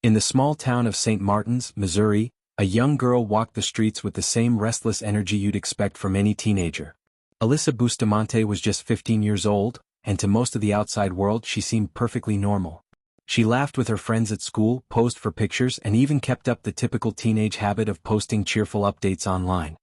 In the small town of St. Martins, Missouri, a young girl walked the streets with the same restless energy you'd expect from any teenager. Alyssa Bustamante was just 15 years old, and to most of the outside world she seemed perfectly normal. She laughed with her friends at school, posed for pictures, and even kept up the typical teenage habit of posting cheerful updates online.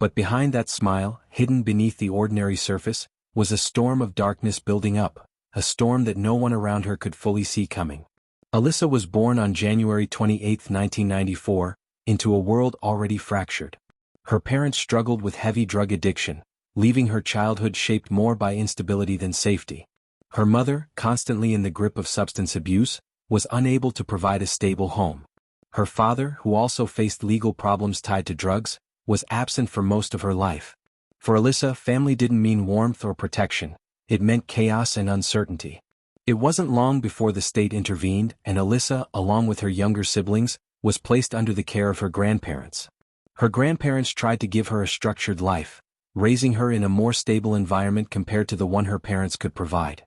But behind that smile, hidden beneath the ordinary surface, was a storm of darkness building up, a storm that no one around her could fully see coming. Alyssa was born on January 28, 1994, into a world already fractured. Her parents struggled with heavy drug addiction, leaving her childhood shaped more by instability than safety. Her mother, constantly in the grip of substance abuse, was unable to provide a stable home. Her father, who also faced legal problems tied to drugs, was absent for most of her life. For Alyssa, family didn't mean warmth or protection, it meant chaos and uncertainty. It wasn't long before the state intervened, and Alyssa, along with her younger siblings, was placed under the care of her grandparents. Her grandparents tried to give her a structured life, raising her in a more stable environment compared to the one her parents could provide.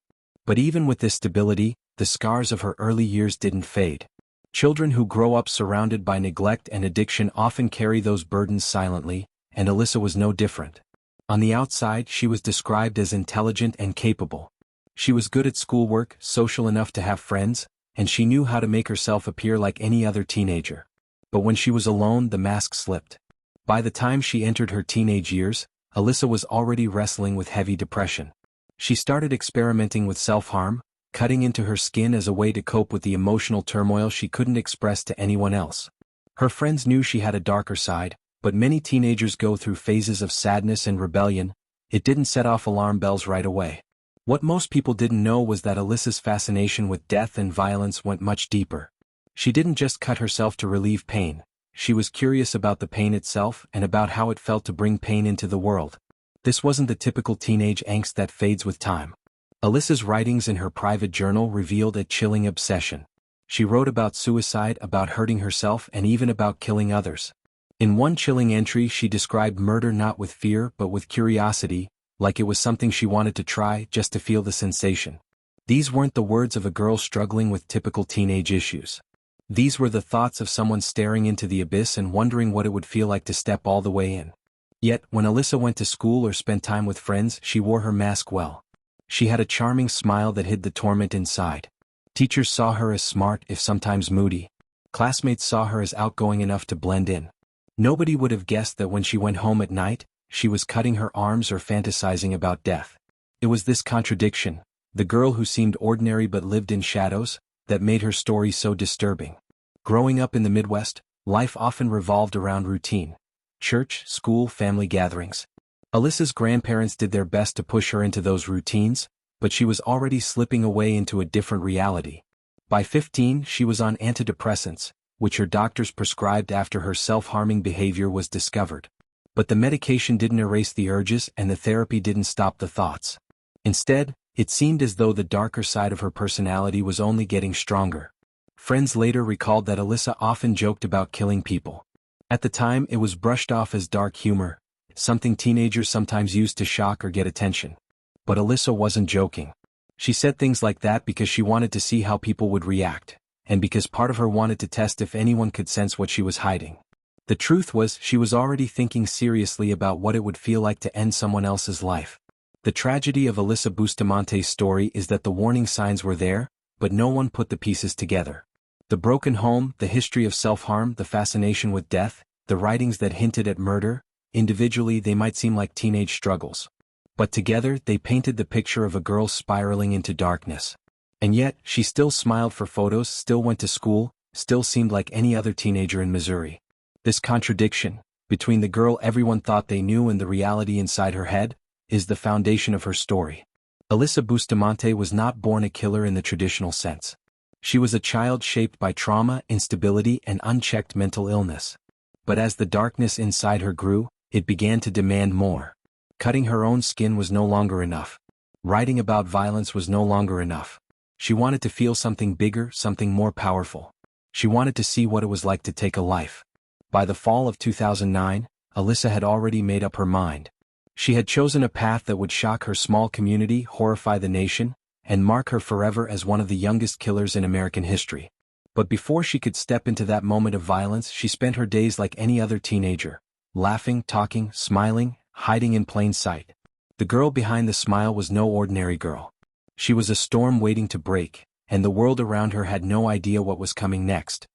But even with this stability, the scars of her early years didn't fade. Children who grow up surrounded by neglect and addiction often carry those burdens silently, and Alyssa was no different. On the outside, she was described as intelligent and capable. She was good at schoolwork, social enough to have friends, and she knew how to make herself appear like any other teenager. But when she was alone, the mask slipped. By the time she entered her teenage years, Alyssa was already wrestling with heavy depression. She started experimenting with self-harm, cutting into her skin as a way to cope with the emotional turmoil she couldn't express to anyone else. Her friends knew she had a darker side, but many teenagers go through phases of sadness and rebellion. It didn't set off alarm bells right away. What most people didn't know was that Alyssa's fascination with death and violence went much deeper. She didn't just cut herself to relieve pain. She was curious about the pain itself and about how it felt to bring pain into the world. This wasn't the typical teenage angst that fades with time. Alyssa's writings in her private journal revealed a chilling obsession. She wrote about suicide, about hurting herself, and even about killing others. In one chilling entry, she described murder not with fear but with curiosity, like it was something she wanted to try just to feel the sensation. These weren't the words of a girl struggling with typical teenage issues. These were the thoughts of someone staring into the abyss and wondering what it would feel like to step all the way in. Yet, when Alyssa went to school or spent time with friends, she wore her mask well. She had a charming smile that hid the torment inside. Teachers saw her as smart, if sometimes moody. Classmates saw her as outgoing enough to blend in. Nobody would have guessed that when she went home at night, she was cutting her arms or fantasizing about death. It was this contradiction, the girl who seemed ordinary but lived in shadows, that made her story so disturbing. Growing up in the Midwest, life often revolved around routine. Church, school, family gatherings. Alyssa's grandparents did their best to push her into those routines, but she was already slipping away into a different reality. By 15, she was on antidepressants, which her doctors prescribed after her self-harming behavior was discovered. But the medication didn't erase the urges and the therapy didn't stop the thoughts. Instead, it seemed as though the darker side of her personality was only getting stronger. Friends later recalled that Alyssa often joked about killing people. At the time, it was brushed off as dark humor, something teenagers sometimes used to shock or get attention. But Alyssa wasn't joking. She said things like that because she wanted to see how people would react, and because part of her wanted to test if anyone could sense what she was hiding. The truth was, she was already thinking seriously about what it would feel like to end someone else's life. The tragedy of Alyssa Bustamante's story is that the warning signs were there, but no one put the pieces together. The broken home, the history of self-harm, the fascination with death, the writings that hinted at murder, individually they might seem like teenage struggles. But together, they painted the picture of a girl spiraling into darkness. And yet, she still smiled for photos, still went to school, still seemed like any other teenager in Missouri. This contradiction, between the girl everyone thought they knew and the reality inside her head, is the foundation of her story. Alyssa Bustamante was not born a killer in the traditional sense. She was a child shaped by trauma, instability, and unchecked mental illness. But as the darkness inside her grew, it began to demand more. Cutting her own skin was no longer enough. Writing about violence was no longer enough. She wanted to feel something bigger, something more powerful. She wanted to see what it was like to take a life. By the fall of 2009, Alyssa had already made up her mind. She had chosen a path that would shock her small community, horrify the nation, and mark her forever as one of the youngest killers in American history. But before she could step into that moment of violence, she spent her days like any other teenager, laughing, talking, smiling, hiding in plain sight. The girl behind the smile was no ordinary girl. She was a storm waiting to break, and the world around her had no idea what was coming next.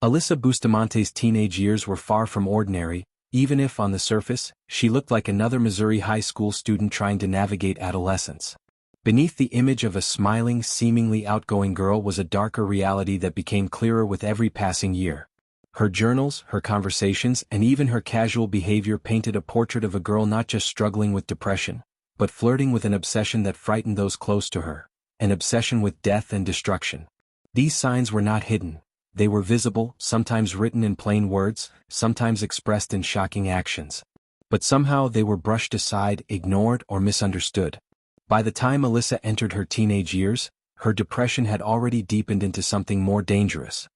Alyssa Bustamante's teenage years were far from ordinary, even if, on the surface, she looked like another Missouri high school student trying to navigate adolescence. Beneath the image of a smiling, seemingly outgoing girl was a darker reality that became clearer with every passing year. Her journals, her conversations, and even her casual behavior painted a portrait of a girl not just struggling with depression, but flirting with an obsession that frightened those close to her, an obsession with death and destruction. These signs were not hidden. They were visible, sometimes written in plain words, sometimes expressed in shocking actions. But somehow they were brushed aside, ignored, or misunderstood. By the time Alyssa entered her teenage years, her depression had already deepened into something more dangerous.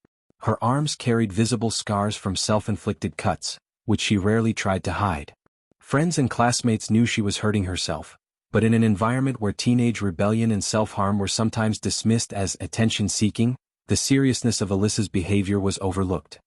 Her arms carried visible scars from self-inflicted cuts, which she rarely tried to hide. Friends and classmates knew she was hurting herself, but in an environment where teenage rebellion and self-harm were sometimes dismissed as attention-seeking, the seriousness of Alyssa's behavior was overlooked.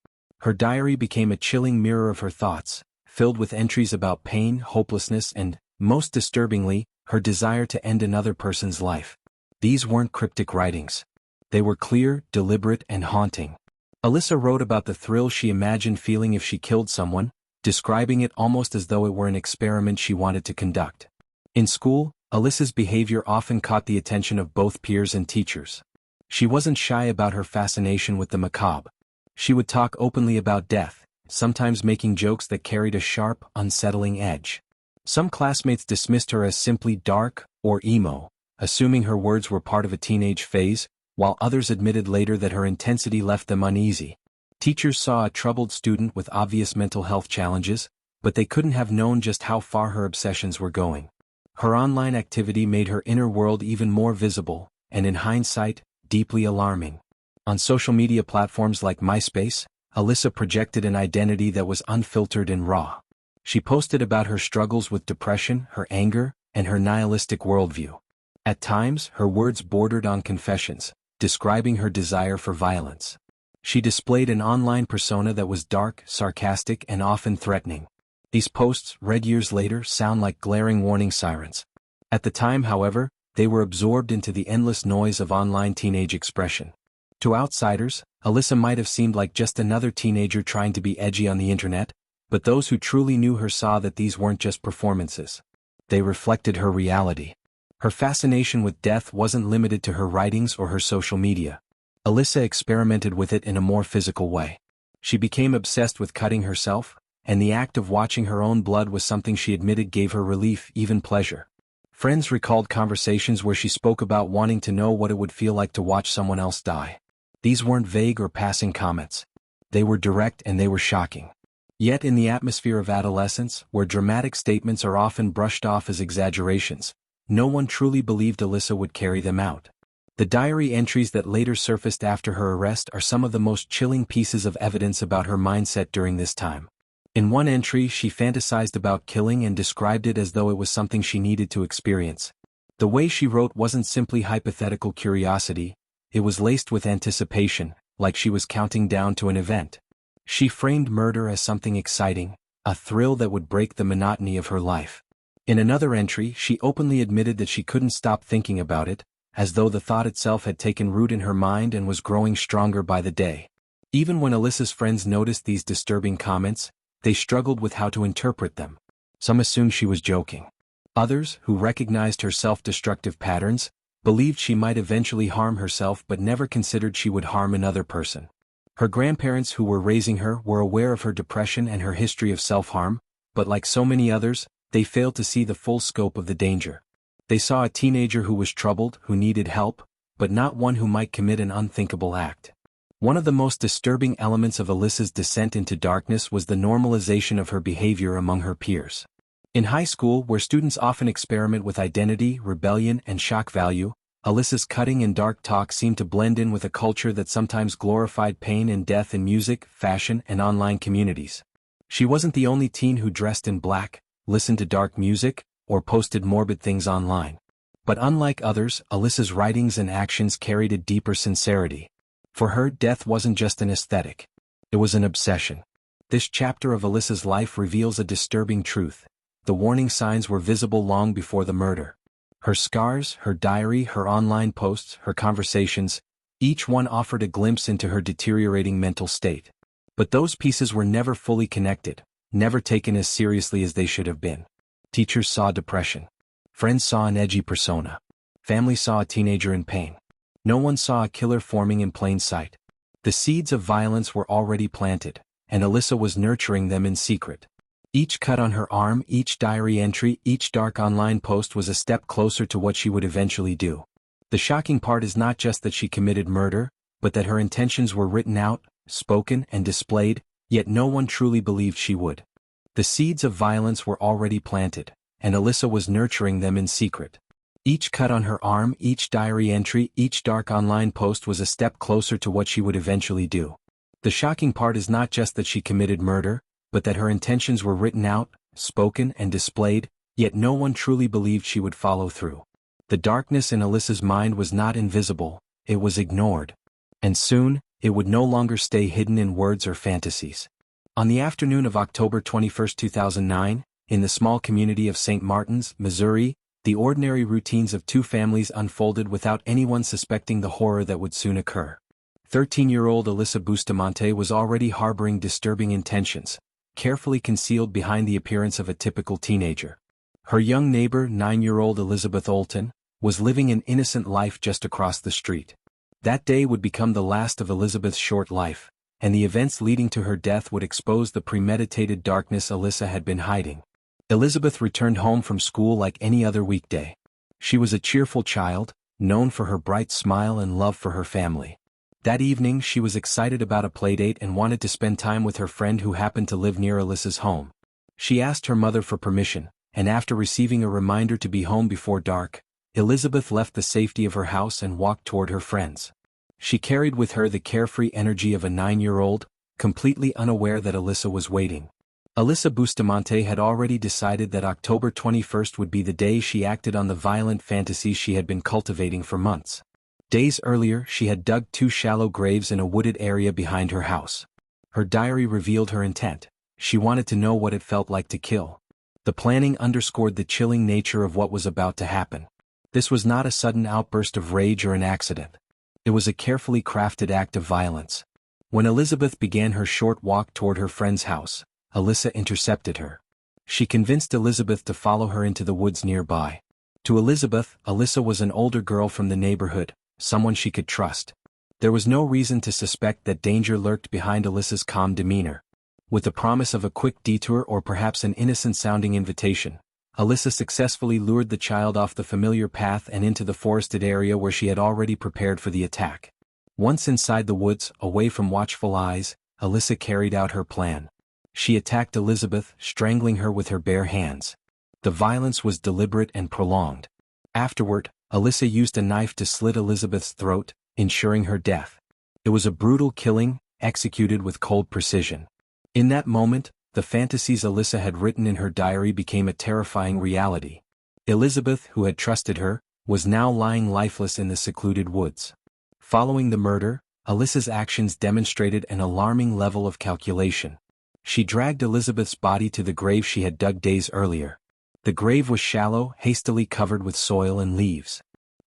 Her diary became a chilling mirror of her thoughts, filled with entries about pain, hopelessness, and, most disturbingly, her desire to end another person's life. These weren't cryptic writings. They were clear, deliberate, and haunting. Alyssa wrote about the thrill she imagined feeling if she killed someone, describing it almost as though it were an experiment she wanted to conduct. In school, Alyssa's behavior often caught the attention of both peers and teachers. She wasn't shy about her fascination with the macabre. She would talk openly about death, sometimes making jokes that carried a sharp, unsettling edge. Some classmates dismissed her as simply dark or emo, assuming her words were part of a teenage phase, while others admitted later that her intensity left them uneasy. Teachers saw a troubled student with obvious mental health challenges, but they couldn't have known just how far her obsessions were going. Her online activity made her inner world even more visible, and in hindsight, deeply alarming. On social media platforms like MySpace, Alyssa projected an identity that was unfiltered and raw. She posted about her struggles with depression, her anger, and her nihilistic worldview. At times, her words bordered on confessions, describing her desire for violence. She displayed an online persona that was dark, sarcastic, and often threatening. These posts, read years later, sound like glaring warning sirens. At the time, however, they were absorbed into the endless noise of online teenage expression. To outsiders, Alyssa might have seemed like just another teenager trying to be edgy on the internet, but those who truly knew her saw that these weren't just performances. They reflected her reality. Her fascination with death wasn't limited to her writings or her social media. Alyssa experimented with it in a more physical way. She became obsessed with cutting herself, and the act of watching her own blood was something she admitted gave her relief, even pleasure. Friends recalled conversations where she spoke about wanting to know what it would feel like to watch someone else die. These weren't vague or passing comments. They were direct and they were shocking. Yet in the atmosphere of adolescence, where dramatic statements are often brushed off as exaggerations, no one truly believed Alyssa would carry them out. The diary entries that later surfaced after her arrest are some of the most chilling pieces of evidence about her mindset during this time. In one entry, she fantasized about killing and described it as though it was something she needed to experience. The way she wrote wasn't simply hypothetical curiosity, it was laced with anticipation, like she was counting down to an event. She framed murder as something exciting, a thrill that would break the monotony of her life. In another entry, she openly admitted that she couldn't stop thinking about it, as though the thought itself had taken root in her mind and was growing stronger by the day. Even when Alyssa's friends noticed these disturbing comments, they struggled with how to interpret them. Some assumed she was joking. Others, who recognized her self-destructive patterns, believed she might eventually harm herself but never considered she would harm another person. Her grandparents who were raising her were aware of her depression and her history of self-harm, but like so many others, they failed to see the full scope of the danger. They saw a teenager who was troubled, who needed help, but not one who might commit an unthinkable act. One of the most disturbing elements of Alyssa's descent into darkness was the normalization of her behavior among her peers. In high school, where students often experiment with identity, rebellion, and shock value, Alyssa's cutting and dark talk seemed to blend in with a culture that sometimes glorified pain and death in music, fashion, and online communities. She wasn't the only teen who dressed in black, listened to dark music, or posted morbid things online. But unlike others, Alyssa's writings and actions carried a deeper sincerity. For her, death wasn't just an aesthetic. It was an obsession. This chapter of Alyssa's life reveals a disturbing truth. The warning signs were visible long before the murder. Her scars, her diary, her online posts, her conversations, each one offered a glimpse into her deteriorating mental state. But those pieces were never fully connected, never taken as seriously as they should have been. Teachers saw depression. Friends saw an edgy persona. Family saw a teenager in pain. No one saw a killer forming in plain sight. The seeds of violence were already planted, and Alyssa was nurturing them in secret. Each cut on her arm, each diary entry, each dark online post was a step closer to what she would eventually do. The shocking part is not just that she committed murder, but that her intentions were written out, spoken, and displayed, yet no one truly believed she would. The seeds of violence were already planted, and Alyssa was nurturing them in secret. Each cut on her arm, each diary entry, each dark online post was a step closer to what she would eventually do. The shocking part is not just that she committed murder, but that her intentions were written out, spoken, and displayed, yet no one truly believed she would follow through. The darkness in Alyssa's mind was not invisible, it was ignored. And soon, it would no longer stay hidden in words or fantasies. On the afternoon of October 21, 2009, in the small community of St. Martin's, Missouri, the ordinary routines of two families unfolded without anyone suspecting the horror that would soon occur. 13-year-old Alyssa Bustamante was already harboring disturbing intentions, carefully concealed behind the appearance of a typical teenager. Her young neighbor, 9-year-old Elizabeth Olten, was living an innocent life just across the street. That day would become the last of Elizabeth's short life, and the events leading to her death would expose the premeditated darkness Alyssa had been hiding. Elizabeth returned home from school like any other weekday. She was a cheerful child, known for her bright smile and love for her family. That evening she was excited about a playdate and wanted to spend time with her friend who happened to live near Alyssa's home. She asked her mother for permission, and after receiving a reminder to be home before dark, Elizabeth left the safety of her house and walked toward her friends. She carried with her the carefree energy of a 9-year-old, completely unaware that Alyssa was waiting. Alyssa Bustamante had already decided that October 21st would be the day she acted on the violent fantasies she had been cultivating for months. Days earlier, she had dug 2 shallow graves in a wooded area behind her house. Her diary revealed her intent. She wanted to know what it felt like to kill. The planning underscored the chilling nature of what was about to happen. This was not a sudden outburst of rage or an accident. It was a carefully crafted act of violence. When Elizabeth began her short walk toward her friend's house, Alyssa intercepted her. She convinced Elizabeth to follow her into the woods nearby. To Elizabeth, Alyssa was an older girl from the neighborhood, someone she could trust. There was no reason to suspect that danger lurked behind Alyssa's calm demeanor. With the promise of a quick detour or perhaps an innocent-sounding invitation, Alyssa successfully lured the child off the familiar path and into the forested area where she had already prepared for the attack. Once inside the woods, away from watchful eyes, Alyssa carried out her plan. She attacked Elizabeth, strangling her with her bare hands. The violence was deliberate and prolonged. Afterward, Alyssa used a knife to slit Elizabeth's throat, ensuring her death. It was a brutal killing, executed with cold precision. In that moment, the fantasies Alyssa had written in her diary became a terrifying reality. Elizabeth, who had trusted her, was now lying lifeless in the secluded woods. Following the murder, Alyssa's actions demonstrated an alarming level of calculation. She dragged Elizabeth's body to the grave she had dug days earlier. The grave was shallow, hastily covered with soil and leaves.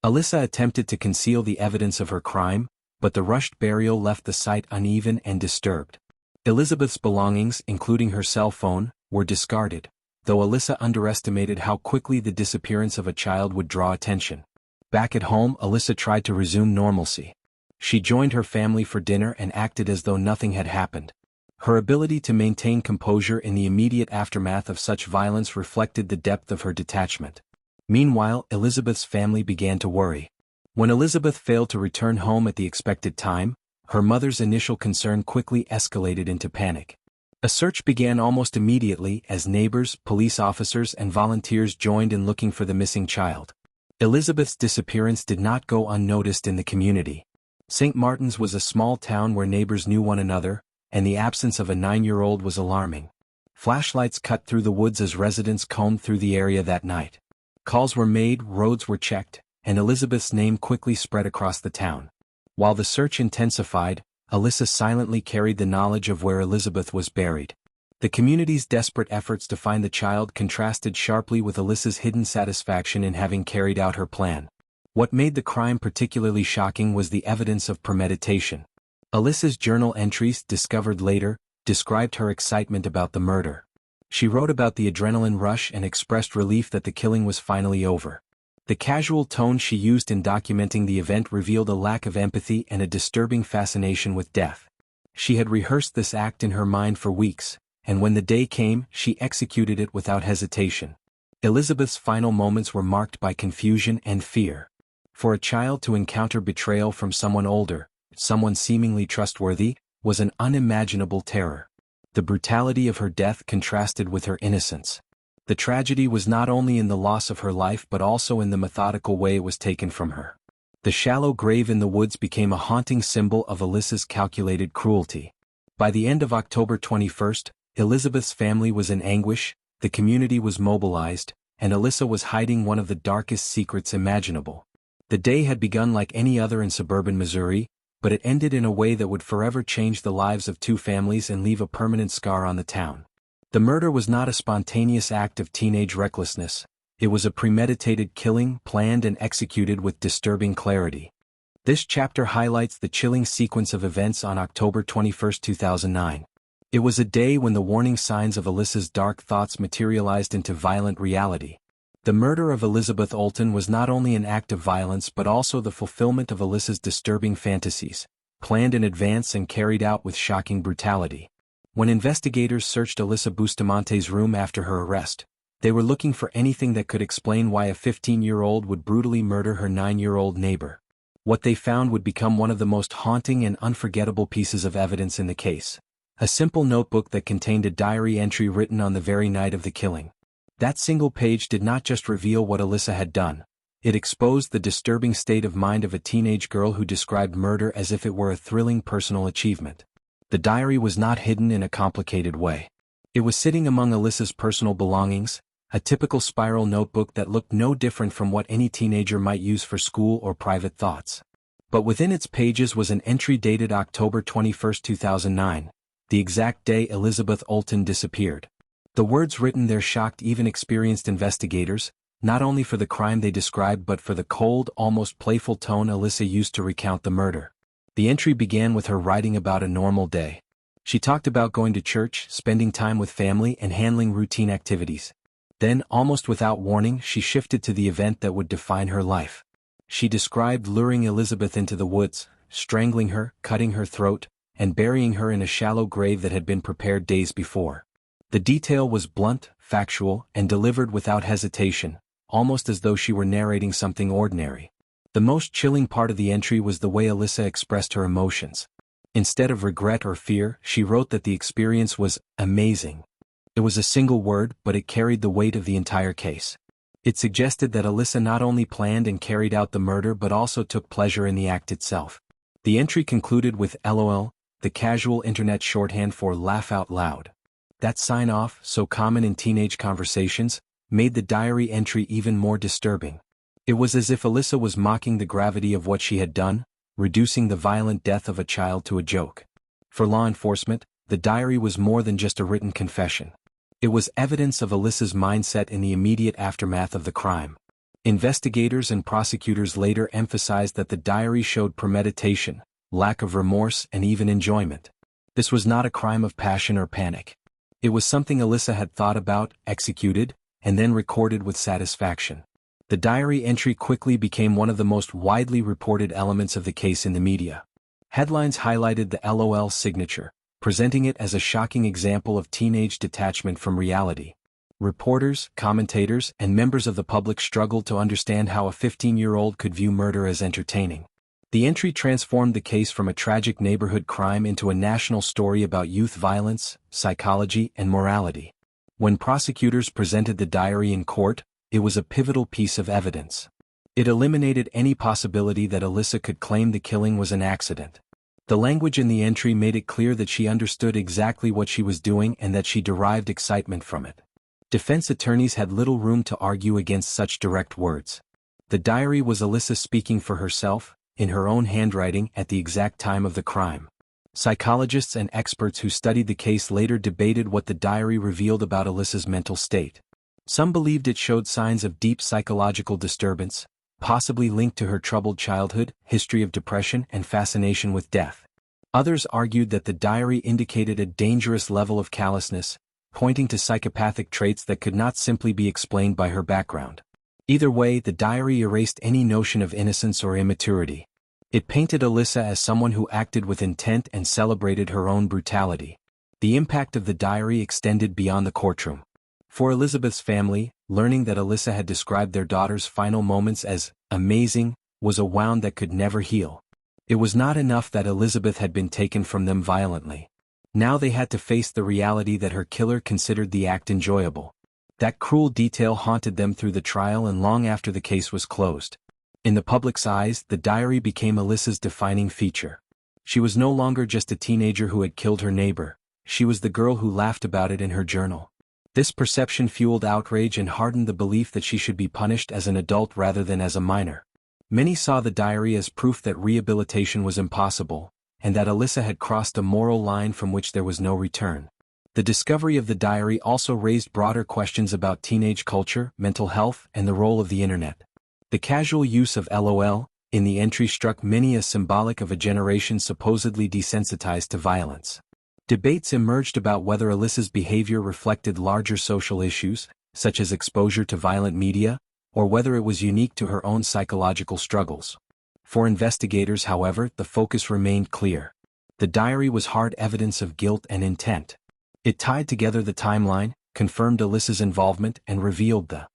Alyssa attempted to conceal the evidence of her crime, but the rushed burial left the site uneven and disturbed. Elizabeth's belongings, including her cell phone, were discarded, though Alyssa underestimated how quickly the disappearance of a child would draw attention. Back at home, Alyssa tried to resume normalcy. She joined her family for dinner and acted as though nothing had happened. Her ability to maintain composure in the immediate aftermath of such violence reflected the depth of her detachment. Meanwhile, Elizabeth's family began to worry. When Elizabeth failed to return home at the expected time, her mother's initial concern quickly escalated into panic. A search began almost immediately as neighbors, police officers, and volunteers joined in looking for the missing child. Elizabeth's disappearance did not go unnoticed in the community. St. Martin's was a small town where neighbors knew one another, and the absence of a 9-year-old was alarming. Flashlights cut through the woods as residents combed through the area that night. Calls were made, roads were checked, and Elizabeth's name quickly spread across the town. While the search intensified, Alyssa silently carried the knowledge of where Elizabeth was buried. The community's desperate efforts to find the child contrasted sharply with Alyssa's hidden satisfaction in having carried out her plan. What made the crime particularly shocking was the evidence of premeditation. Alyssa's journal entries, discovered later, described her excitement about the murder. She wrote about the adrenaline rush and expressed relief that the killing was finally over. The casual tone she used in documenting the event revealed a lack of empathy and a disturbing fascination with death. She had rehearsed this act in her mind for weeks, and when the day came, she executed it without hesitation. Elizabeth's final moments were marked by confusion and fear. For a child to encounter betrayal from someone older, someone seemingly trustworthy, was an unimaginable terror. The brutality of her death contrasted with her innocence. The tragedy was not only in the loss of her life but also in the methodical way it was taken from her. The shallow grave in the woods became a haunting symbol of Alyssa's calculated cruelty. By the end of October 21st, Elizabeth's family was in anguish, the community was mobilized, and Alyssa was hiding one of the darkest secrets imaginable. The day had begun like any other in suburban Missouri, but it ended in a way that would forever change the lives of two families and leave a permanent scar on the town. The murder was not a spontaneous act of teenage recklessness. It was a premeditated killing, planned and executed with disturbing clarity. This chapter highlights the chilling sequence of events on October 21, 2009. It was a day when the warning signs of Alyssa's dark thoughts materialized into violent reality. The murder of Elizabeth Olten was not only an act of violence but also the fulfillment of Alyssa's disturbing fantasies, planned in advance and carried out with shocking brutality. When investigators searched Alyssa Bustamante's room after her arrest, they were looking for anything that could explain why a 15-year-old would brutally murder her 9-year-old neighbor. What they found would become one of the most haunting and unforgettable pieces of evidence in the case. A simple notebook that contained a diary entry written on the very night of the killing. That single page did not just reveal what Alyssa had done, it exposed the disturbing state of mind of a teenage girl who described murder as if it were a thrilling personal achievement. The diary was not hidden in a complicated way. It was sitting among Alyssa's personal belongings, a typical spiral notebook that looked no different from what any teenager might use for school or private thoughts. But within its pages was an entry dated October 21, 2009, the exact day Elizabeth Olten disappeared. The words written there shocked even experienced investigators, not only for the crime they described but for the cold, almost playful tone Alyssa used to recount the murder. The entry began with her writing about a normal day. She talked about going to church, spending time with family and handling routine activities. Then, almost without warning, she shifted to the event that would define her life. She described luring Elizabeth into the woods, strangling her, cutting her throat, and burying her in a shallow grave that had been prepared days before. The detail was blunt, factual, and delivered without hesitation, almost as though she were narrating something ordinary. The most chilling part of the entry was the way Alyssa expressed her emotions. Instead of regret or fear, she wrote that the experience was amazing. It was a single word, but it carried the weight of the entire case. It suggested that Alyssa not only planned and carried out the murder but also took pleasure in the act itself. The entry concluded with LOL, the casual internet shorthand for laugh out loud. That sign-off, so common in teenage conversations, made the diary entry even more disturbing. It was as if Alyssa was mocking the gravity of what she had done, reducing the violent death of a child to a joke. For law enforcement, the diary was more than just a written confession. It was evidence of Alyssa's mindset in the immediate aftermath of the crime. Investigators and prosecutors later emphasized that the diary showed premeditation, lack of remorse, and even enjoyment. This was not a crime of passion or panic. It was something Alyssa had thought about, executed, and then recorded with satisfaction. The diary entry quickly became one of the most widely reported elements of the case in the media. Headlines highlighted the LOL signature, presenting it as a shocking example of teenage detachment from reality. Reporters, commentators, and members of the public struggled to understand how a 15-year-old could view murder as entertaining. The entry transformed the case from a tragic neighborhood crime into a national story about youth violence, psychology, and morality. When prosecutors presented the diary in court, it was a pivotal piece of evidence. It eliminated any possibility that Alyssa could claim the killing was an accident. The language in the entry made it clear that she understood exactly what she was doing and that she derived excitement from it. Defense attorneys had little room to argue against such direct words. The diary was Alyssa speaking for herself, in her own handwriting at the exact time of the crime. Psychologists and experts who studied the case later debated what the diary revealed about Alyssa's mental state. Some believed it showed signs of deep psychological disturbance, possibly linked to her troubled childhood, history of depression, and fascination with death. Others argued that the diary indicated a dangerous level of callousness, pointing to psychopathic traits that could not simply be explained by her background. Either way, the diary erased any notion of innocence or immaturity. It painted Alyssa as someone who acted with intent and celebrated her own brutality. The impact of the diary extended beyond the courtroom. For Elizabeth's family, learning that Alyssa had described their daughter's final moments as amazing was a wound that could never heal. It was not enough that Elizabeth had been taken from them violently. Now they had to face the reality that her killer considered the act enjoyable. That cruel detail haunted them through the trial and long after the case was closed. In the public's eyes, the diary became Alyssa's defining feature. She was no longer just a teenager who had killed her neighbor, she was the girl who laughed about it in her journal. This perception fueled outrage and hardened the belief that she should be punished as an adult rather than as a minor. Many saw the diary as proof that rehabilitation was impossible, and that Alyssa had crossed a moral line from which there was no return. The discovery of the diary also raised broader questions about teenage culture, mental health, and the role of the internet. The casual use of LOL in the entry struck many as symbolic of a generation supposedly desensitized to violence. Debates emerged about whether Alyssa's behavior reflected larger social issues, such as exposure to violent media, or whether it was unique to her own psychological struggles. For investigators, however, the focus remained clear. The diary was hard evidence of guilt and intent. It tied together the timeline, confirmed Alyssa's involvement, and revealed the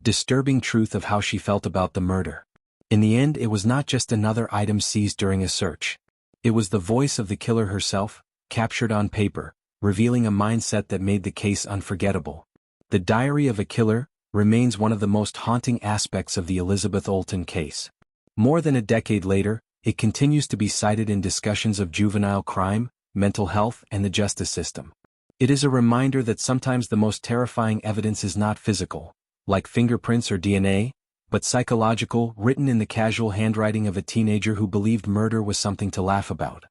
disturbing truth of how she felt about the murder. In the end, it was not just another item seized during a search. It was the voice of the killer herself, captured on paper, revealing a mindset that made the case unforgettable. The Diary of a Killer remains one of the most haunting aspects of the Elizabeth Olten case. More than a decade later, it continues to be cited in discussions of juvenile crime, mental health, and the justice system. It is a reminder that sometimes the most terrifying evidence is not physical, like fingerprints or DNA, but psychological, written in the casual handwriting of a teenager who believed murder was something to laugh about.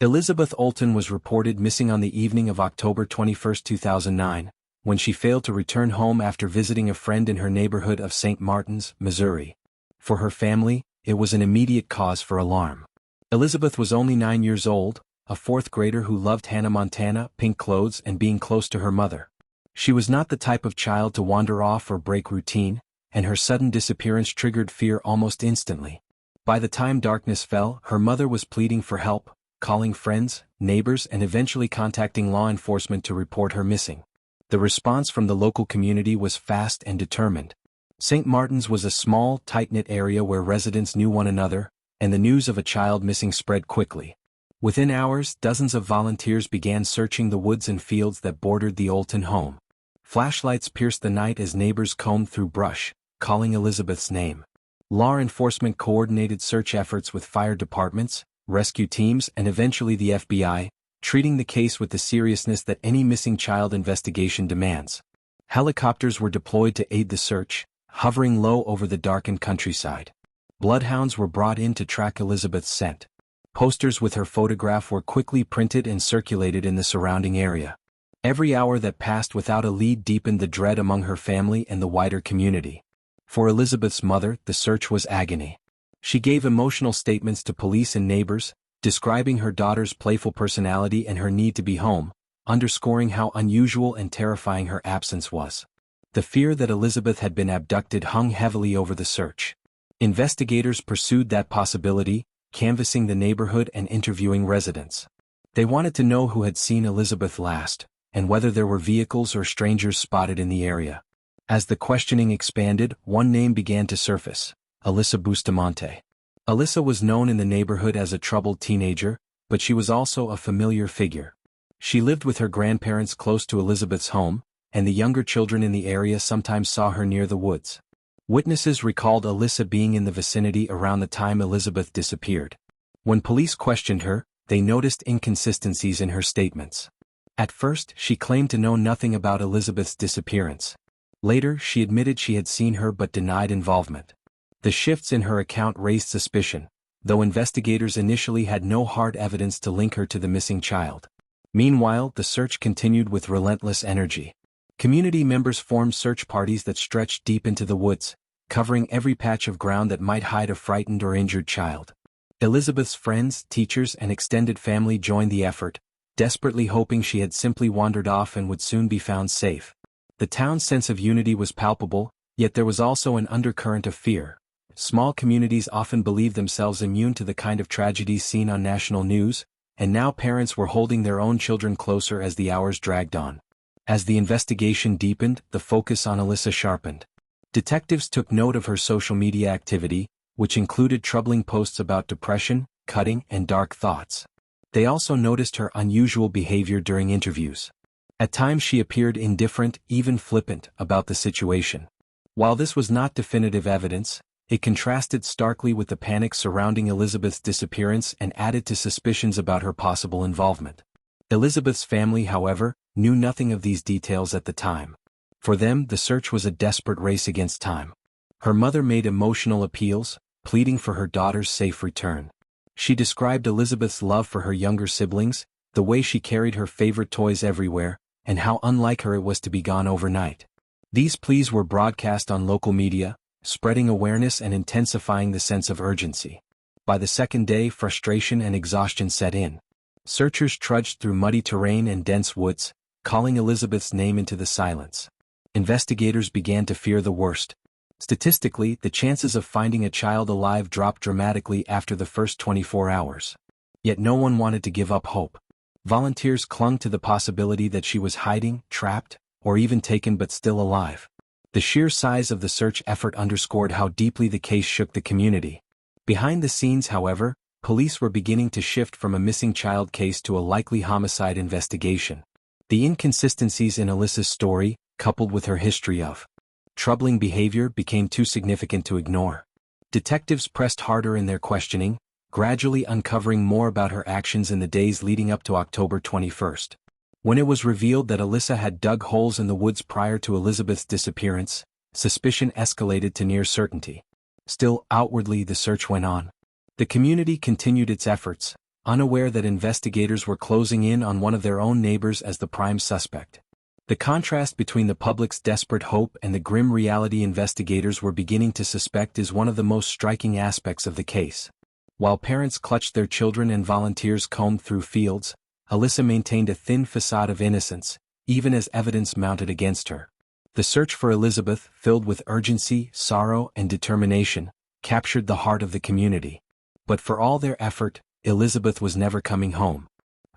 Elizabeth Olten was reported missing on the evening of October 21, 2009, when she failed to return home after visiting a friend in her neighborhood of St. Martins, Missouri. For her family, it was an immediate cause for alarm. Elizabeth was only 9 years old, a fourth grader who loved Hannah Montana, pink clothes, and being close to her mother. She was not the type of child to wander off or break routine, and her sudden disappearance triggered fear almost instantly. By the time darkness fell, her mother was pleading for help, calling friends, neighbors, and eventually contacting law enforcement to report her missing. The response from the local community was fast and determined. St. Martin's was a small, tight-knit area where residents knew one another, and the news of a child missing spread quickly. Within hours, dozens of volunteers began searching the woods and fields that bordered the Olten home. Flashlights pierced the night as neighbors combed through brush, calling Elizabeth's name. Law enforcement coordinated search efforts with fire departments, rescue teams, and eventually the FBI, treating the case with the seriousness that any missing child investigation demands. Helicopters were deployed to aid the search, hovering low over the darkened countryside. Bloodhounds were brought in to track Elizabeth's scent. Posters with her photograph were quickly printed and circulated in the surrounding area. Every hour that passed without a lead deepened the dread among her family and the wider community. For Elizabeth's mother, the search was agony. She gave emotional statements to police and neighbors, describing her daughter's playful personality and her need to be home, underscoring how unusual and terrifying her absence was. The fear that Elizabeth had been abducted hung heavily over the search. Investigators pursued that possibility, canvassing the neighborhood and interviewing residents. They wanted to know who had seen Elizabeth last, and whether there were vehicles or strangers spotted in the area. As the questioning expanded, one name began to surface: Alyssa Bustamante. Alyssa was known in the neighborhood as a troubled teenager, but she was also a familiar figure. She lived with her grandparents close to Elizabeth's home, and the younger children in the area sometimes saw her near the woods. Witnesses recalled Alyssa being in the vicinity around the time Elizabeth disappeared. When police questioned her, they noticed inconsistencies in her statements. At first, she claimed to know nothing about Elizabeth's disappearance. Later, she admitted she had seen her but denied involvement. The shifts in her account raised suspicion, though investigators initially had no hard evidence to link her to the missing child. Meanwhile, the search continued with relentless energy. Community members formed search parties that stretched deep into the woods, covering every patch of ground that might hide a frightened or injured child. Elizabeth's friends, teachers, and extended family joined the effort, desperately hoping she had simply wandered off and would soon be found safe. The town's sense of unity was palpable, yet there was also an undercurrent of fear. Small communities often believed themselves immune to the kind of tragedies seen on national news, and now parents were holding their own children closer as the hours dragged on. As the investigation deepened, the focus on Alyssa sharpened. Detectives took note of her social media activity, which included troubling posts about depression, cutting, and dark thoughts. They also noticed her unusual behavior during interviews. At times she appeared indifferent, even flippant, about the situation. While this was not definitive evidence, it contrasted starkly with the panic surrounding Elizabeth's disappearance and added to suspicions about her possible involvement. Elizabeth's family, however, knew nothing of these details at the time. For them, the search was a desperate race against time. Her mother made emotional appeals, pleading for her daughter's safe return. She described Elizabeth's love for her younger siblings, the way she carried her favorite toys everywhere, and how unlike her it was to be gone overnight. These pleas were broadcast on local media, spreading awareness and intensifying the sense of urgency. By the second day, frustration and exhaustion set in. Searchers trudged through muddy terrain and dense woods, calling Elizabeth's name into the silence. Investigators began to fear the worst. Statistically, the chances of finding a child alive dropped dramatically after the first 24 hours. Yet no one wanted to give up hope. Volunteers clung to the possibility that she was hiding, trapped, or even taken but still alive. The sheer size of the search effort underscored how deeply the case shook the community. Behind the scenes, however, police were beginning to shift from a missing child case to a likely homicide investigation. The inconsistencies in Alyssa's story, coupled with her history of troubling behavior, became too significant to ignore. Detectives pressed harder in their questioning, gradually uncovering more about her actions in the days leading up to October 21st. When it was revealed that Alyssa had dug holes in the woods prior to Elizabeth's disappearance, suspicion escalated to near certainty. Still, outwardly the search went on. The community continued its efforts, unaware that investigators were closing in on one of their own neighbors as the prime suspect. The contrast between the public's desperate hope and the grim reality investigators were beginning to suspect is one of the most striking aspects of the case. While parents clutched their children and volunteers combed through fields, Alyssa maintained a thin facade of innocence, even as evidence mounted against her. The search for Elizabeth, filled with urgency, sorrow, and determination, captured the heart of the community. But for all their effort, Elizabeth was never coming home.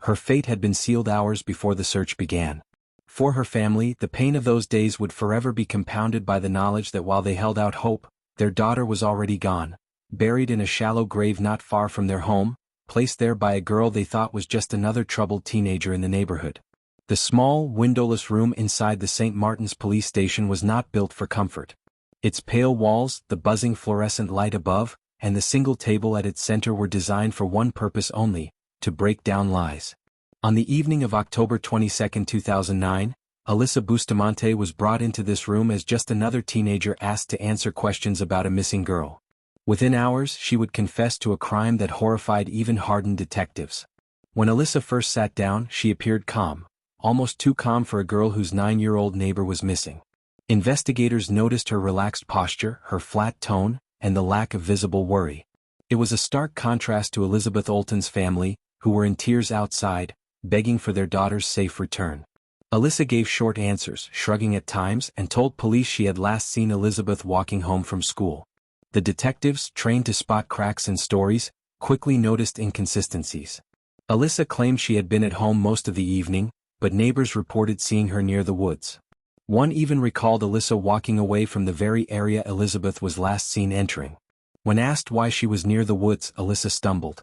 Her fate had been sealed hours before the search began. For her family, the pain of those days would forever be compounded by the knowledge that while they held out hope, their daughter was already gone, buried in a shallow grave not far from their home, placed there by a girl they thought was just another troubled teenager in the neighborhood. The small, windowless room inside the St. Martin's police station was not built for comfort. Its pale walls, the buzzing fluorescent light above, and the single table at its center were designed for one purpose only: to break down lies. On the evening of October 22, 2009, Alyssa Bustamante was brought into this room as just another teenager asked to answer questions about a missing girl. Within hours, she would confess to a crime that horrified even hardened detectives. When Alyssa first sat down, she appeared calm, almost too calm for a girl whose 9-year-old neighbor was missing. Investigators noticed her relaxed posture, her flat tone, and the lack of visible worry. It was a stark contrast to Elizabeth Olten's family, who were in tears outside, begging for their daughter's safe return. Alyssa gave short answers, shrugging at times, and told police she had last seen Elizabeth walking home from school. The detectives, trained to spot cracks in stories, quickly noticed inconsistencies. Alyssa claimed she had been at home most of the evening, but neighbors reported seeing her near the woods. One even recalled Alyssa walking away from the very area Elizabeth was last seen entering. When asked why she was near the woods, Alyssa stumbled.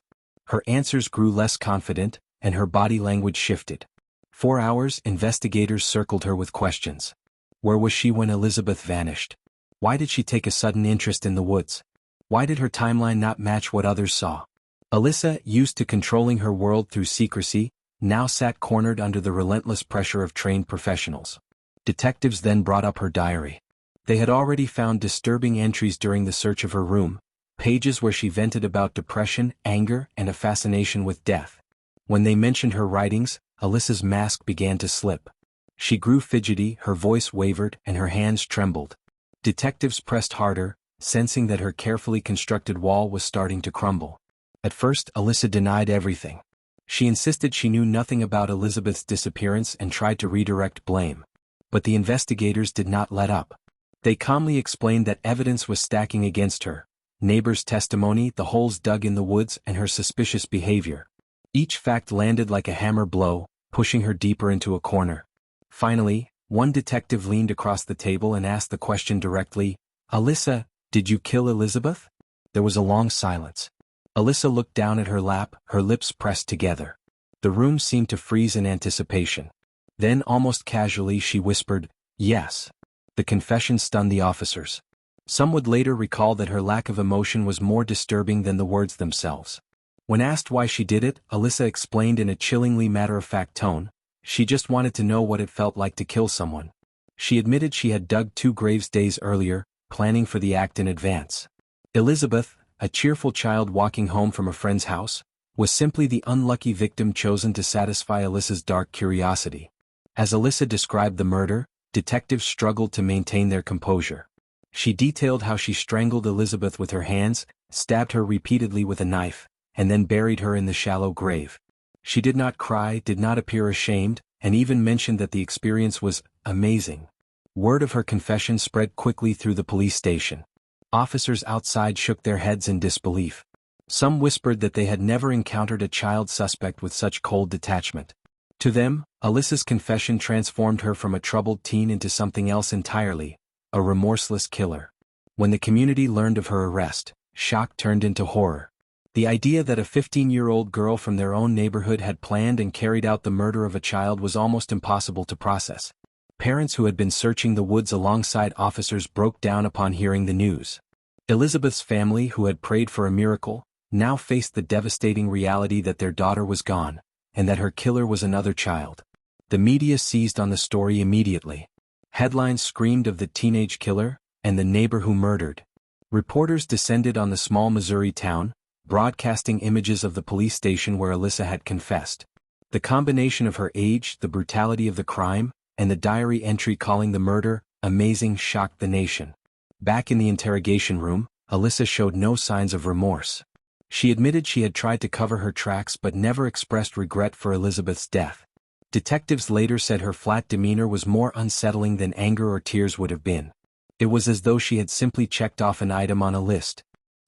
Her answers grew less confident, and her body language shifted. For hours, investigators circled her with questions. Where was she when Elizabeth vanished? Why did she take a sudden interest in the woods? Why did her timeline not match what others saw? Alyssa, used to controlling her world through secrecy, now sat cornered under the relentless pressure of trained professionals. Detectives then brought up her diary. They had already found disturbing entries during the search of her room, pages where she vented about depression, anger, and a fascination with death. When they mentioned her writings, Alyssa's mask began to slip. She grew fidgety, her voice wavered, and her hands trembled. Detectives pressed harder, sensing that her carefully constructed wall was starting to crumble. At first, Alyssa denied everything. She insisted she knew nothing about Elizabeth's disappearance and tried to redirect blame. But the investigators did not let up. They calmly explained that evidence was stacking against her: neighbors' testimony, the holes dug in the woods, and her suspicious behavior. Each fact landed like a hammer blow, pushing her deeper into a corner. Finally, one detective leaned across the table and asked the question directly, "Alyssa, did you kill Elizabeth?" There was a long silence. Alyssa looked down at her lap, her lips pressed together. The room seemed to freeze in anticipation. Then, almost casually, she whispered, "Yes." The confession stunned the officers. Some would later recall that her lack of emotion was more disturbing than the words themselves. When asked why she did it, Alyssa explained in a chillingly matter-of-fact tone, she just wanted to know what it felt like to kill someone. She admitted she had dug 2 graves days earlier, planning for the act in advance. Elizabeth, a cheerful child walking home from a friend's house, was simply the unlucky victim chosen to satisfy Alyssa's dark curiosity. As Alyssa described the murder, detectives struggled to maintain their composure. She detailed how she strangled Elizabeth with her hands, stabbed her repeatedly with a knife, and then buried her in the shallow grave. She did not cry, did not appear ashamed, and even mentioned that the experience was amazing. Word of her confession spread quickly through the police station. Officers outside shook their heads in disbelief. Some whispered that they had never encountered a child suspect with such cold detachment. To them, Alyssa's confession transformed her from a troubled teen into something else entirely: a remorseless killer. When the community learned of her arrest, shock turned into horror. The idea that a 15-year-old girl from their own neighborhood had planned and carried out the murder of a child was almost impossible to process. Parents who had been searching the woods alongside officers broke down upon hearing the news. Elizabeth's family, who had prayed for a miracle, now faced the devastating reality that their daughter was gone, and that her killer was another child. The media seized on the story immediately. Headlines screamed of the teenage killer and the neighbor who murdered. Reporters descended on the small Missouri town, broadcasting images of the police station where Alyssa had confessed. The combination of her age, the brutality of the crime, and the diary entry calling the murder amazing shocked the nation. Back in the interrogation room, Alyssa showed no signs of remorse. She admitted she had tried to cover her tracks but never expressed regret for Elizabeth's death. Detectives later said her flat demeanor was more unsettling than anger or tears would have been. It was as though she had simply checked off an item on a list.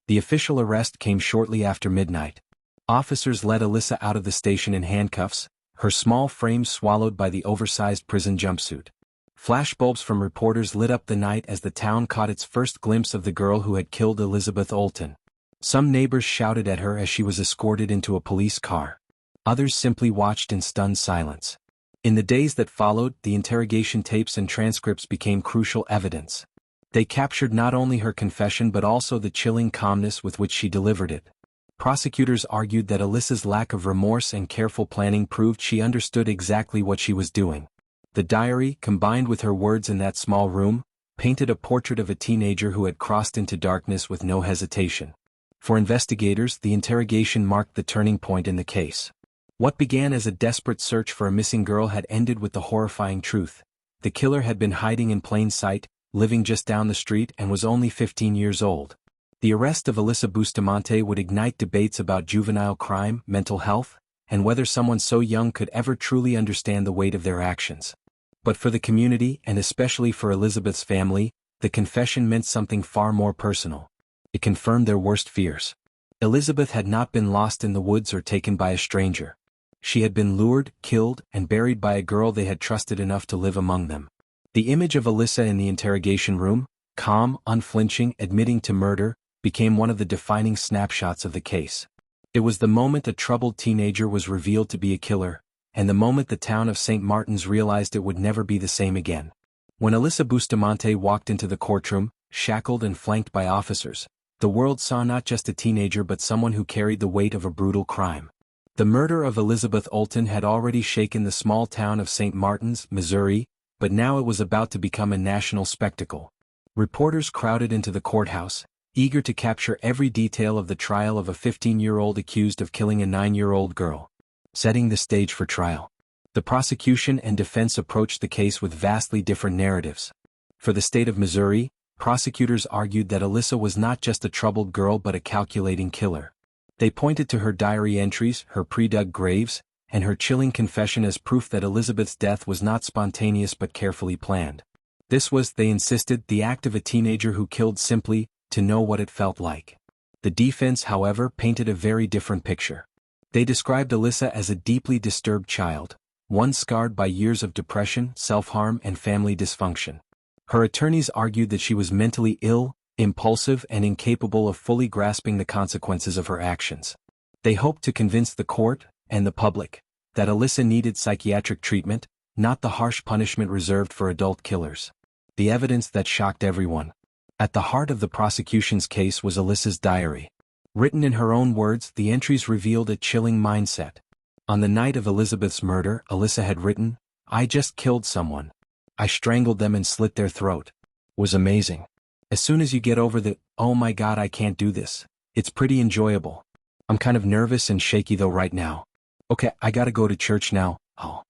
The official arrest came shortly after midnight. Officers led Alyssa out of the station in handcuffs, her small frame swallowed by the oversized prison jumpsuit. Flashbulbs from reporters lit up the night as the town caught its first glimpse of the girl who had killed Elizabeth Olten. Some neighbors shouted at her as she was escorted into a police car. Others simply watched in stunned silence. In the days that followed, the interrogation tapes and transcripts became crucial evidence. They captured not only her confession but also the chilling calmness with which she delivered it. Prosecutors argued that Alyssa's lack of remorse and careful planning proved she understood exactly what she was doing. The diary, combined with her words in that small room, painted a portrait of a teenager who had crossed into darkness with no hesitation. For investigators, the interrogation marked the turning point in the case. What began as a desperate search for a missing girl had ended with the horrifying truth: the killer had been hiding in plain sight, living just down the street, and was only 15 years old. The arrest of Alyssa Bustamante would ignite debates about juvenile crime, mental health, and whether someone so young could ever truly understand the weight of their actions. But for the community, and especially for Elizabeth's family, the confession meant something far more personal. It confirmed their worst fears. Elizabeth had not been lost in the woods or taken by a stranger. She had been lured, killed, and buried by a girl they had trusted enough to live among them. The image of Alyssa in the interrogation room, calm, unflinching, admitting to murder, became one of the defining snapshots of the case. It was the moment a troubled teenager was revealed to be a killer, and the moment the town of St. Martin's realized it would never be the same again. When Alyssa Bustamante walked into the courtroom, shackled and flanked by officers, the world saw not just a teenager but someone who carried the weight of a brutal crime. The murder of Elizabeth Olten had already shaken the small town of St. Martin's, Missouri, but now it was about to become a national spectacle. Reporters crowded into the courthouse, eager to capture every detail of the trial of a 15-year-old accused of killing a 9-year-old girl. Setting the stage for trial. The prosecution and defense approached the case with vastly different narratives. For the state of Missouri, prosecutors argued that Alyssa was not just a troubled girl but a calculating killer. They pointed to her diary entries, her pre-dug graves, and her chilling confession as proof that Elizabeth's death was not spontaneous but carefully planned. This was, they insisted, the act of a teenager who killed simply to know what it felt like. The defense, however, painted a very different picture. They described Alyssa as a deeply disturbed child, one scarred by years of depression, self-harm, and family dysfunction. Her attorneys argued that she was mentally ill, impulsive, and incapable of fully grasping the consequences of her actions. They hoped to convince the court, and the public, that Alyssa needed psychiatric treatment, not the harsh punishment reserved for adult killers. The evidence that shocked everyone. At the heart of the prosecution's case was Alyssa's diary. Written in her own words, the entries revealed a chilling mindset. On the night of Elizabeth's murder, Alyssa had written, "I just killed someone. I strangled them and slit their throat. Was amazing. As soon as you get over the, oh my god I can't do this, it's pretty enjoyable. I'm kind of nervous and shaky though right now. Okay, I gotta go to church now, oh."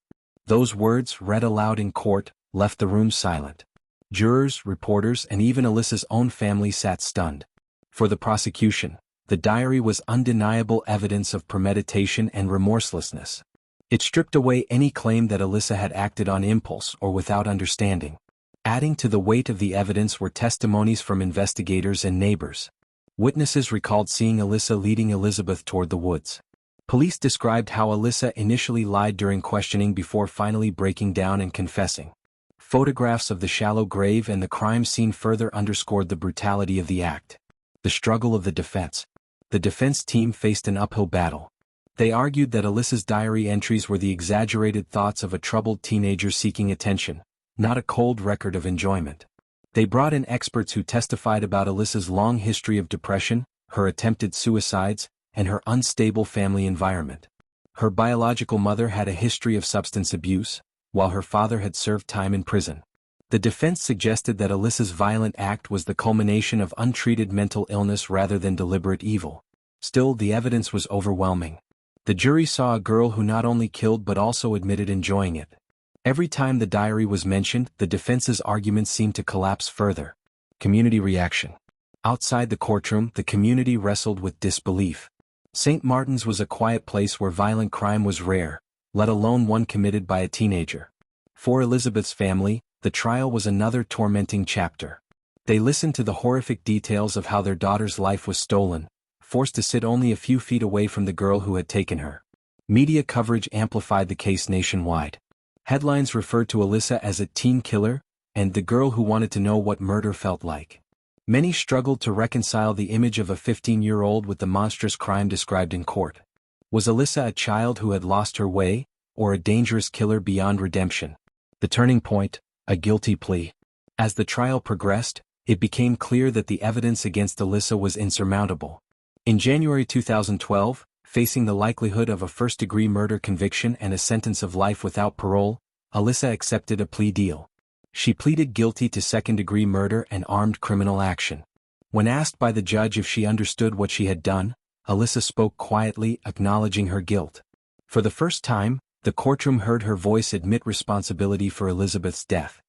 Those words, read aloud in court, left the room silent. Jurors, reporters, and even Alyssa's own family sat stunned. For the prosecution, the diary was undeniable evidence of premeditation and remorselessness. It stripped away any claim that Alyssa had acted on impulse or without understanding. Adding to the weight of the evidence were testimonies from investigators and neighbors. Witnesses recalled seeing Alyssa leading Elizabeth toward the woods. Police described how Alyssa initially lied during questioning before finally breaking down and confessing. Photographs of the shallow grave and the crime scene further underscored the brutality of the act. The struggle of the defense. The defense team faced an uphill battle. They argued that Alyssa's diary entries were the exaggerated thoughts of a troubled teenager seeking attention, not a cold record of enjoyment. They brought in experts who testified about Alyssa's long history of depression, her attempted suicides, and her unstable family environment. Her biological mother had a history of substance abuse, while her father had served time in prison. The defense suggested that Alyssa's violent act was the culmination of untreated mental illness rather than deliberate evil. Still, the evidence was overwhelming. The jury saw a girl who not only killed but also admitted enjoying it. Every time the diary was mentioned, the defense's arguments seemed to collapse further. Community reaction. Outside the courtroom, the community wrestled with disbelief. St. Martin's was a quiet place where violent crime was rare, let alone one committed by a teenager. For Elizabeth's family, the trial was another tormenting chapter. They listened to the horrific details of how their daughter's life was stolen, forced to sit only a few feet away from the girl who had taken her. Media coverage amplified the case nationwide. Headlines referred to Alyssa as a teen killer, and the girl who wanted to know what murder felt like. Many struggled to reconcile the image of a 15-year-old with the monstrous crime described in court. Was Alyssa a child who had lost her way, or a dangerous killer beyond redemption? The turning point, a guilty plea. As the trial progressed, it became clear that the evidence against Alyssa was insurmountable. In January 2012, facing the likelihood of a first-degree murder conviction and a sentence of life without parole, Alyssa accepted a plea deal. She pleaded guilty to second-degree murder and armed criminal action. When asked by the judge if she understood what she had done, Alyssa spoke quietly, acknowledging her guilt. For the first time, the courtroom heard her voice admit responsibility for Elizabeth's death.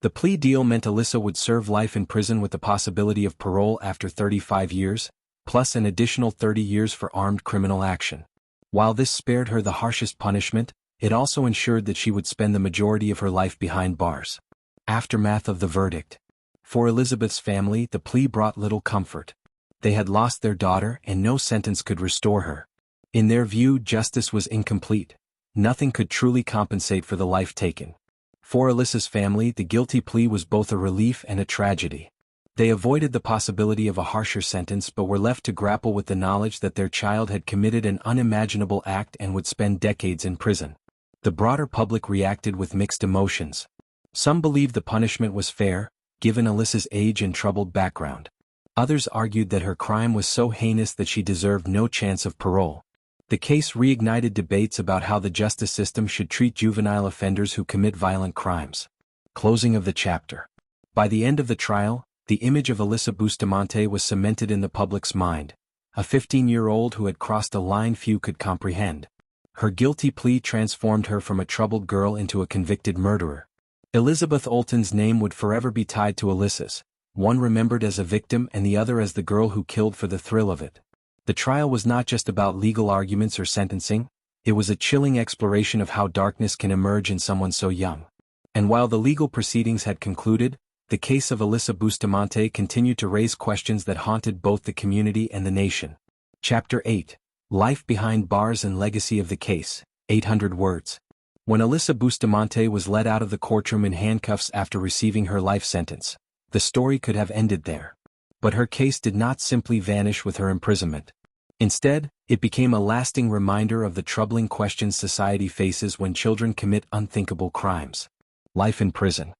The plea deal meant Alyssa would serve life in prison with the possibility of parole after 35 years, plus an additional 30 years for armed criminal action. While this spared her the harshest punishment, it also ensured that she would spend the majority of her life behind bars. Aftermath of the verdict. For Elizabeth's family, the plea brought little comfort. They had lost their daughter and no sentence could restore her. In their view, justice was incomplete. Nothing could truly compensate for the life taken. For Alyssa's family, the guilty plea was both a relief and a tragedy. They avoided the possibility of a harsher sentence but were left to grapple with the knowledge that their child had committed an unimaginable act and would spend decades in prison. The broader public reacted with mixed emotions. Some believed the punishment was fair, given Alyssa's age and troubled background. Others argued that her crime was so heinous that she deserved no chance of parole. The case reignited debates about how the justice system should treat juvenile offenders who commit violent crimes. Closing of the chapter. By the end of the trial, the image of Alyssa Bustamante was cemented in the public's mind, a 15-year-old who had crossed a line few could comprehend. Her guilty plea transformed her from a troubled girl into a convicted murderer. Elizabeth Olten's name would forever be tied to Alyssa's, one remembered as a victim and the other as the girl who killed for the thrill of it. The trial was not just about legal arguments or sentencing, it was a chilling exploration of how darkness can emerge in someone so young. And while the legal proceedings had concluded, the case of Alyssa Bustamante continued to raise questions that haunted both the community and the nation. Chapter 8. Life Behind Bars and Legacy of the Case, 800 Words. When Alyssa Bustamante was led out of the courtroom in handcuffs after receiving her life sentence, the story could have ended there. But her case did not simply vanish with her imprisonment. Instead, it became a lasting reminder of the troubling questions society faces when children commit unthinkable crimes. Life in prison.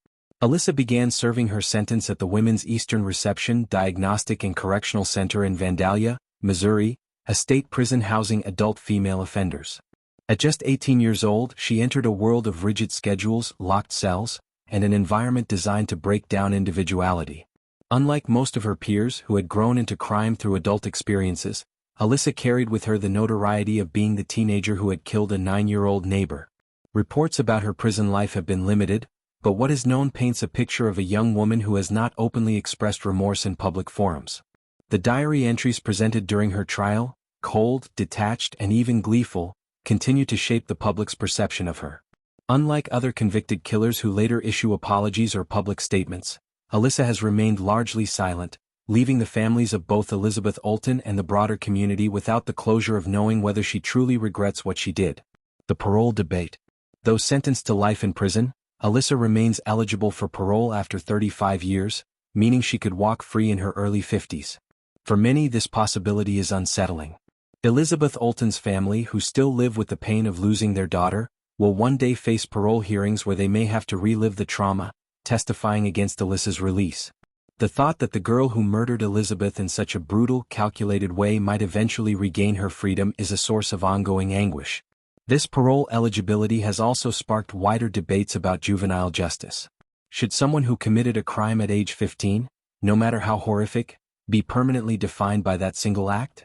Alyssa began serving her sentence at the Women's Eastern Reception Diagnostic and Correctional Center in Vandalia, Missouri, a state prison housing adult female offenders. At just 18 years old, she entered a world of rigid schedules, locked cells, and an environment designed to break down individuality. Unlike most of her peers who had grown into crime through adult experiences, Alyssa carried with her the notoriety of being the teenager who had killed a 9-year-old neighbor. Reports about her prison life have been limited, but what is known paints a picture of a young woman who has not openly expressed remorse in public forums. The diary entries presented during her trial, cold, detached, and even gleeful, continue to shape the public's perception of her. Unlike other convicted killers who later issue apologies or public statements, Alyssa has remained largely silent, leaving the families of both Elizabeth Olten and the broader community without the closure of knowing whether she truly regrets what she did. The parole debate. Though sentenced to life in prison, Alyssa remains eligible for parole after 35 years, meaning she could walk free in her early 50s. For many, this possibility is unsettling. Elizabeth Olten's family, who still live with the pain of losing their daughter, will one day face parole hearings where they may have to relive the trauma, testifying against Alyssa's release. The thought that the girl who murdered Elizabeth in such a brutal, calculated way might eventually regain her freedom is a source of ongoing anguish. This parole eligibility has also sparked wider debates about juvenile justice. Should someone who committed a crime at age 15, no matter how horrific, be permanently defined by that single act?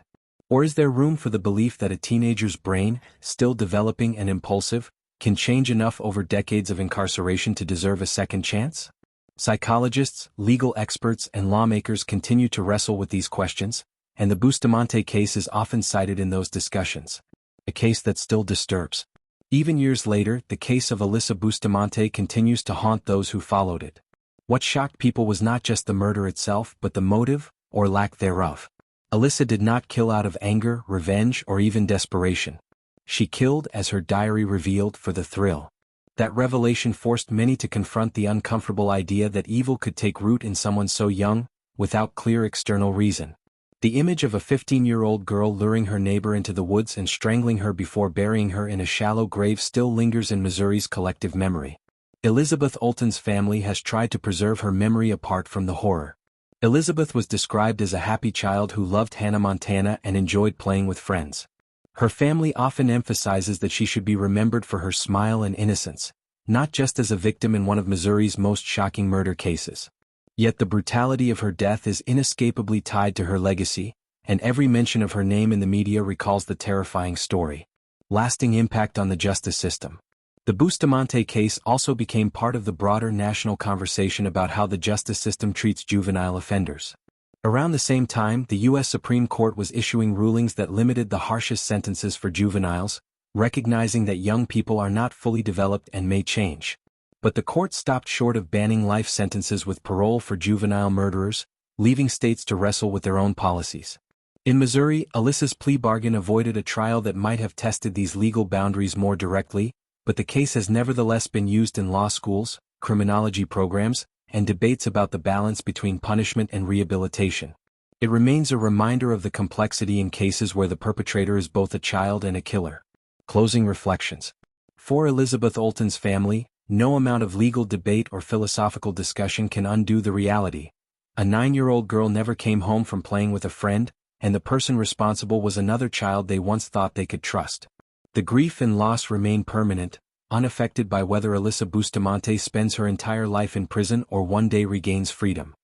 Or is there room for the belief that a teenager's brain, still developing and impulsive, can change enough over decades of incarceration to deserve a second chance? Psychologists, legal experts, and lawmakers continue to wrestle with these questions, and the Bustamante case is often cited in those discussions. A case that still disturbs. Even years later, the case of Alyssa Bustamante continues to haunt those who followed it. What shocked people was not just the murder itself but the motive, or lack thereof. Alyssa did not kill out of anger, revenge, or even desperation. She killed, as her diary revealed, for the thrill. That revelation forced many to confront the uncomfortable idea that evil could take root in someone so young, without clear external reason. The image of a 15-year-old girl luring her neighbor into the woods and strangling her before burying her in a shallow grave still lingers in Missouri's collective memory. Elizabeth Olten's family has tried to preserve her memory apart from the horror. Elizabeth was described as a happy child who loved Hannah Montana and enjoyed playing with friends. Her family often emphasizes that she should be remembered for her smile and innocence, not just as a victim in one of Missouri's most shocking murder cases. Yet the brutality of her death is inescapably tied to her legacy, and every mention of her name in the media recalls the terrifying story. Lasting impact on the justice system. The Bustamante case also became part of the broader national conversation about how the justice system treats juvenile offenders. Around the same time, the U.S. Supreme Court was issuing rulings that limited the harshest sentences for juveniles, recognizing that young people are not fully developed and may change. But the court stopped short of banning life sentences with parole for juvenile murderers, leaving states to wrestle with their own policies. In Missouri, Alyssa's plea bargain avoided a trial that might have tested these legal boundaries more directly, but the case has nevertheless been used in law schools, criminology programs, and debates about the balance between punishment and rehabilitation. It remains a reminder of the complexity in cases where the perpetrator is both a child and a killer. Closing reflections. For Elizabeth Olten's family, no amount of legal debate or philosophical discussion can undo the reality. A 9-year-old girl never came home from playing with a friend, and the person responsible was another child they once thought they could trust. The grief and loss remain permanent, unaffected by whether Alyssa Bustamante spends her entire life in prison or one day regains freedom.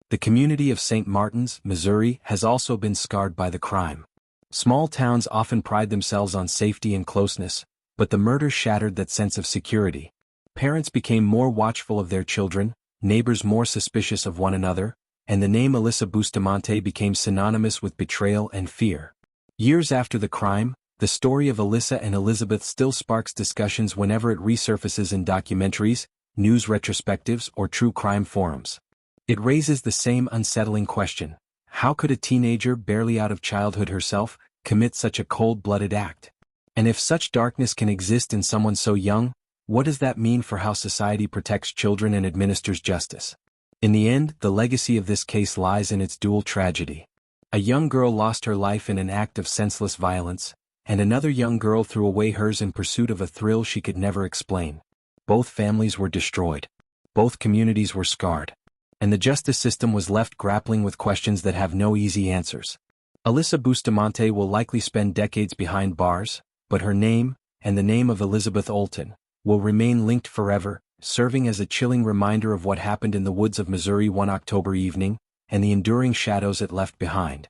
The community of St. Martin's, Missouri, has also been scarred by the crime. Small towns often pride themselves on safety and closeness, but the murder shattered that sense of security. Parents became more watchful of their children, neighbors more suspicious of one another, and the name Alyssa Bustamante became synonymous with betrayal and fear. Years after the crime, the story of Alyssa and Elizabeth still sparks discussions whenever it resurfaces in documentaries, news retrospectives, or true crime forums. It raises the same unsettling question: how could a teenager barely out of childhood herself commit such a cold-blooded act? And if such darkness can exist in someone so young, what does that mean for how society protects children and administers justice? In the end, the legacy of this case lies in its dual tragedy. A young girl lost her life in an act of senseless violence, and another young girl threw away hers in pursuit of a thrill she could never explain. Both families were destroyed. Both communities were scarred. And the justice system was left grappling with questions that have no easy answers. Alyssa Bustamante will likely spend decades behind bars, but her name, and the name of Elizabeth Olten, will remain linked forever, serving as a chilling reminder of what happened in the woods of Missouri one October evening, and the enduring shadows it left behind.